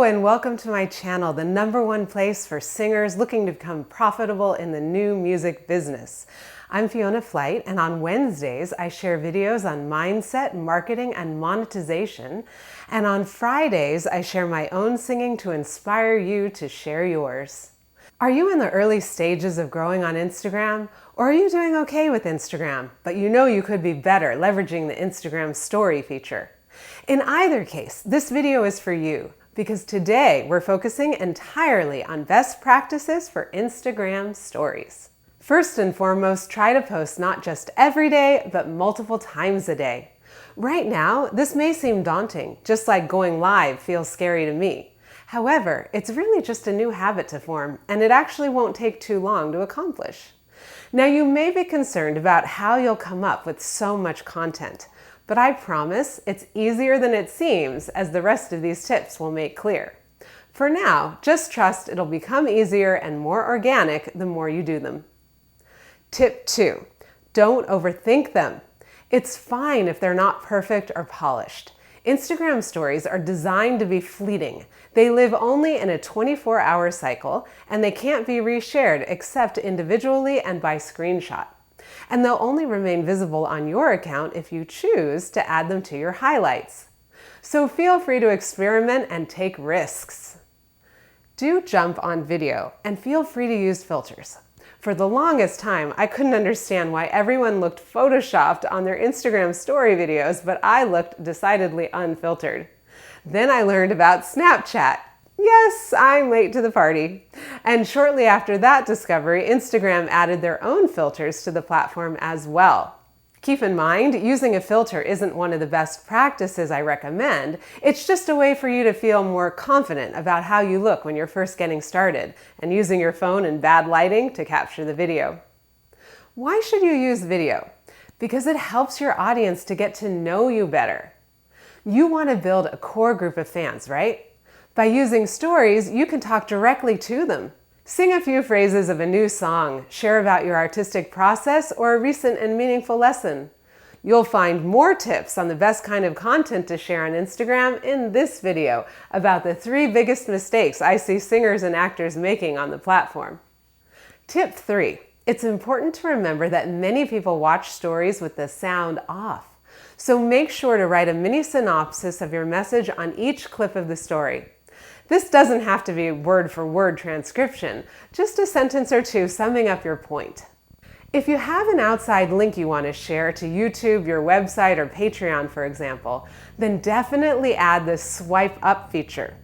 and welcome to my channel, the #1 place for singers looking to become profitable in the new music business. I'm Fiona Flyte, and on Wednesdays I share videos on mindset, marketing, and monetization. And on Fridays I share my own singing to inspire you to share yours. Are you in the early stages of growing on Instagram? Or are you doing okay with Instagram, but you know you could be better leveraging the Instagram story feature? In either case, this video is for you, because today we're focusing entirely on best practices for Instagram stories. First and foremost, try to post not just every day, but multiple times a day. Right now, this may seem daunting, just like going live feels scary to me. However, it's really just a new habit to form, and it actually won't take too long to accomplish. Now, you may be concerned about how you'll come up with so much content, but I promise it's easier than it seems, as the rest of these tips will make clear. For now, just trust it'll become easier and more organic the more you do them. Tip 2, don't overthink them. It's fine if they're not perfect or polished. Instagram stories are designed to be fleeting. They live only in a 24-hour cycle, and they can't be reshared except individually and by screenshot. And they'll only remain visible on your account if you choose to add them to your highlights. So feel free to experiment and take risks. Do jump on video and feel free to use filters. For the longest time, I couldn't understand why everyone looked photoshopped on their Instagram story videos, but I looked decidedly unfiltered. Then I learned about Snapchat. Yes, I'm late to the party. And shortly after that discovery, Instagram added their own filters to the platform as well. Keep in mind, using a filter isn't one of the best practices I recommend. It's just a way for you to feel more confident about how you look when you're first getting started and using your phone in bad lighting to capture the video. Why should you use video? Because it helps your audience to get to know you better. You want to build a core group of fans, right? By using stories, you can talk directly to them. Sing a few phrases of a new song, share about your artistic process, or a recent and meaningful lesson. You'll find more tips on the best kind of content to share on Instagram in this video about the 3 biggest mistakes I see singers and actors making on the platform. Tip 3, it's important to remember that many people watch stories with the sound off. So make sure to write a mini synopsis of your message on each clip of the story. This doesn't have to be word-for-word transcription, just a sentence or two summing up your point. If you have an outside link you want to share to YouTube, your website, or Patreon, for example, then definitely add the swipe up feature.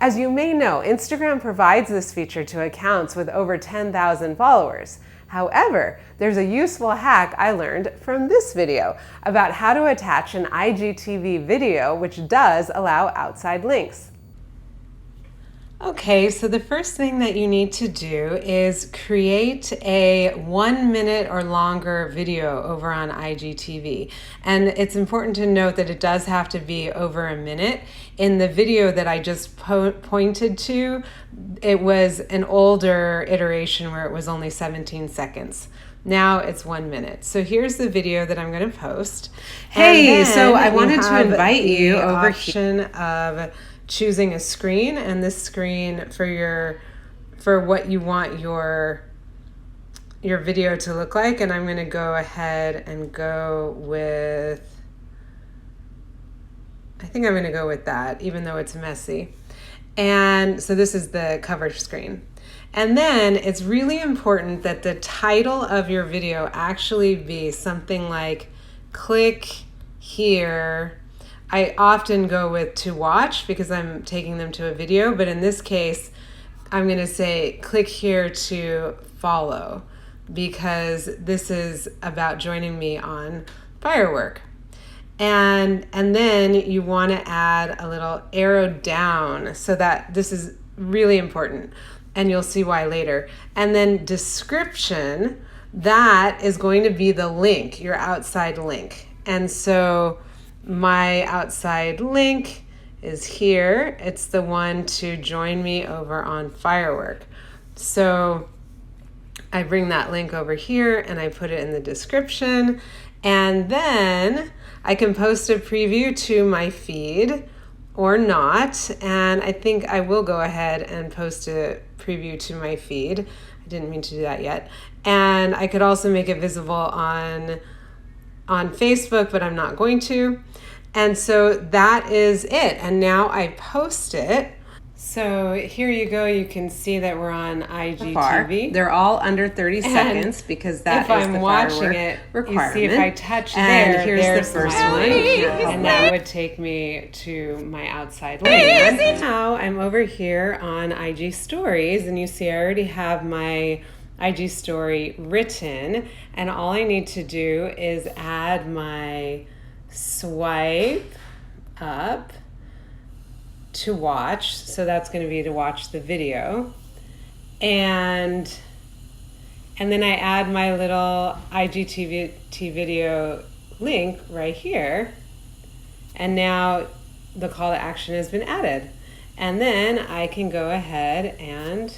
As you may know, Instagram provides this feature to accounts with over 10,000 followers. However, there's a useful hack I learned from this video about how to attach an IGTV video, which does allow outside links. Okay, so the first thing that you need to do is create a 1 minute or longer video over on IGTV. And it's important to note that it does have to be over a minute. In the video that I just pointed to, it was an older iteration where it was only 17 seconds. Now it's 1 minute. So here's the video that I'm going to post. Hey, so I wanted to invite you over here of choosing a screen, and this screen for what you want your video to look like. And I'm going to go ahead and go with, I think I'm going to go with that, even though it's messy. And so this is the cover screen. And then it's really important that the title of your video actually be something like "click here." I often go with "to watch" because I'm taking them to a video, but in this case, I'm going to say "click here to follow," because this is about joining me on Firework. And then you want to add a little arrow down, so that this is really important, and you'll see why later. And then description, that is going to be the link, your outside link. And so my outside link is here. It's the one to join me over on Firework. So I bring that link over here and I put it in the description. And then I can post a preview to my feed or not. And I think I will go ahead and post a preview to my feed. I didn't mean to do that yet. And I could also make it visible on Facebook, but I'm not going to. And so that is it. And now I post it. So here you go. You can see that we're on IGTV. They're all under 30 seconds because that is the watching it requirement. You see if I touch there, here's the first one. And that would take me to my outside land. Now I'm over here on IG Stories, and you see I already have my IG story written, and all I need to do is add my swipe up to watch. So that's going to be to watch the video, and then I add my little IGTV video link right here, and now the call to action has been added, and then I can go ahead and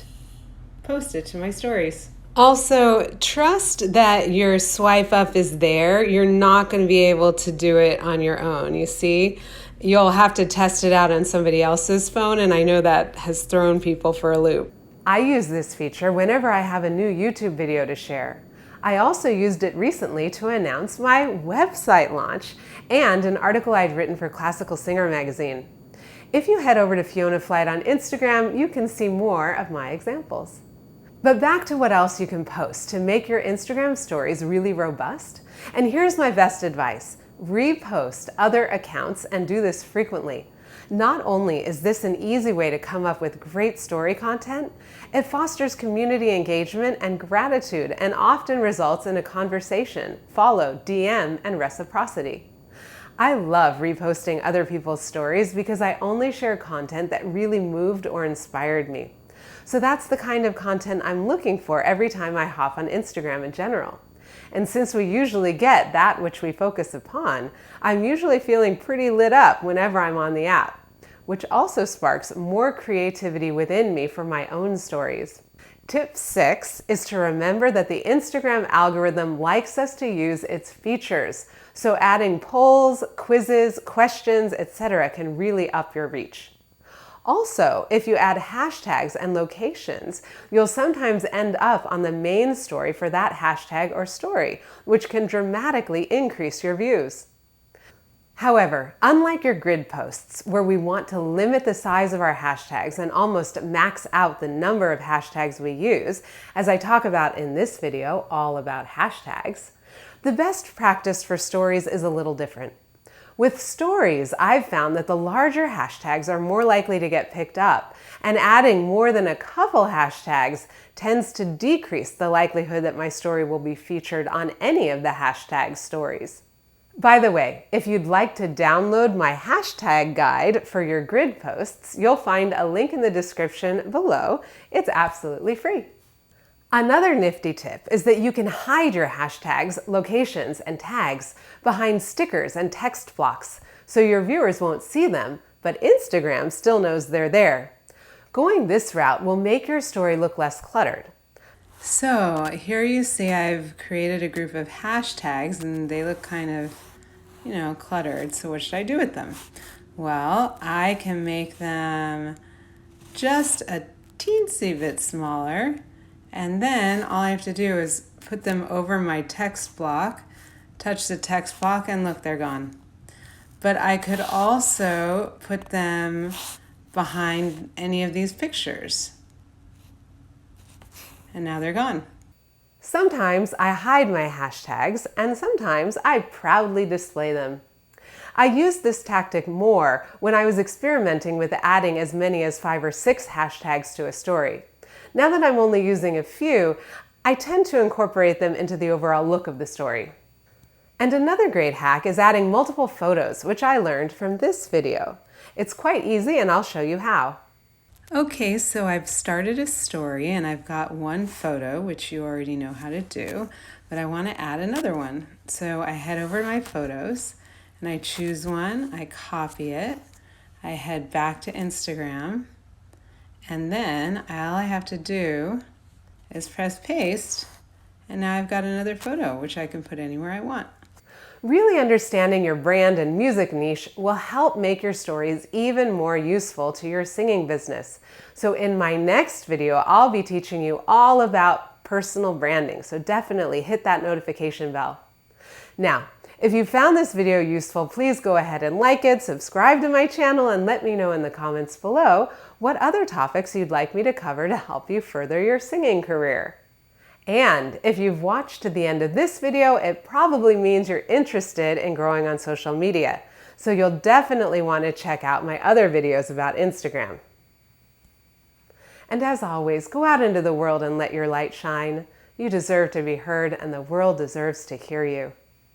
post it to my stories. Also, trust that your swipe up is there. You're not going to be able to do it on your own. You see, you'll have to test it out on somebody else's phone, and I know that has thrown people for a loop. I use this feature whenever I have a new YouTube video to share. I also used it recently to announce my website launch and an article I'd written for Classical Singer magazine. If you head over to Fiona Flyte on Instagram, you can see more of my examples. But back to what else you can post to make your Instagram stories really robust. And here's my best advice. Repost other accounts and do this frequently. Not only is this an easy way to come up with great story content, it fosters community engagement and gratitude and often results in a conversation, follow, DM, and reciprocity. I love reposting other people's stories because I only share content that really moved or inspired me. So that's the kind of content I'm looking for every time I hop on Instagram in general. And since we usually get that which we focus upon, I'm usually feeling pretty lit up whenever I'm on the app, which also sparks more creativity within me for my own stories. Tip 6 is to remember that the Instagram algorithm likes us to use its features, so adding polls, quizzes, questions, etc. can really up your reach. Also, if you add hashtags and locations, you'll sometimes end up on the main story for that hashtag or story, which can dramatically increase your views. However, unlike your grid posts, where we want to limit the size of our hashtags and almost max out the number of hashtags we use, as I talk about in this video all about hashtags, the best practice for stories is a little different. With stories, I've found that the larger hashtags are more likely to get picked up, and adding more than a couple hashtags tends to decrease the likelihood that my story will be featured on any of the hashtag stories. By the way, if you'd like to download my hashtag guide for your grid posts, you'll find a link in the description below. It's absolutely free. Another nifty tip is that you can hide your hashtags, locations, and tags behind stickers and text blocks, so your viewers won't see them, but Instagram still knows they're there. Going this route will make your story look less cluttered. So here you see I've created a group of hashtags, and they look kind of, cluttered. So what should I do with them? Well, I can make them just a teensy bit smaller. And then all I have to do is put them over my text block, touch the text block, and look, they're gone. But I could also put them behind any of these pictures. And now they're gone. Sometimes I hide my hashtags, and sometimes I proudly display them. I used this tactic more when I was experimenting with adding as many as 5 or 6 hashtags to a story. Now that I'm only using a few, I tend to incorporate them into the overall look of the story. And another great hack is adding multiple photos, which I learned from this video. It's quite easy, and I'll show you how. Okay, so I've started a story and I've got one photo, which you already know how to do, but I want to add another one. So I head over to my photos and I choose one, I copy it, I head back to Instagram, and then all I have to do is press paste, and now I've got another photo, which I can put anywhere I want. Really understanding your brand and music niche will help make your stories even more useful to your singing business. So in my next video, I'll be teaching you all about personal branding, so definitely hit that notification bell. Now, if you found this video useful, please go ahead and like it, subscribe to my channel, and let me know in the comments below what other topics you'd like me to cover to help you further your singing career. And if you've watched to the end of this video, it probably means you're interested in growing on social media. So you'll definitely want to check out my other videos about Instagram. And as always, go out into the world and let your light shine. You deserve to be heard, and the world deserves to hear you.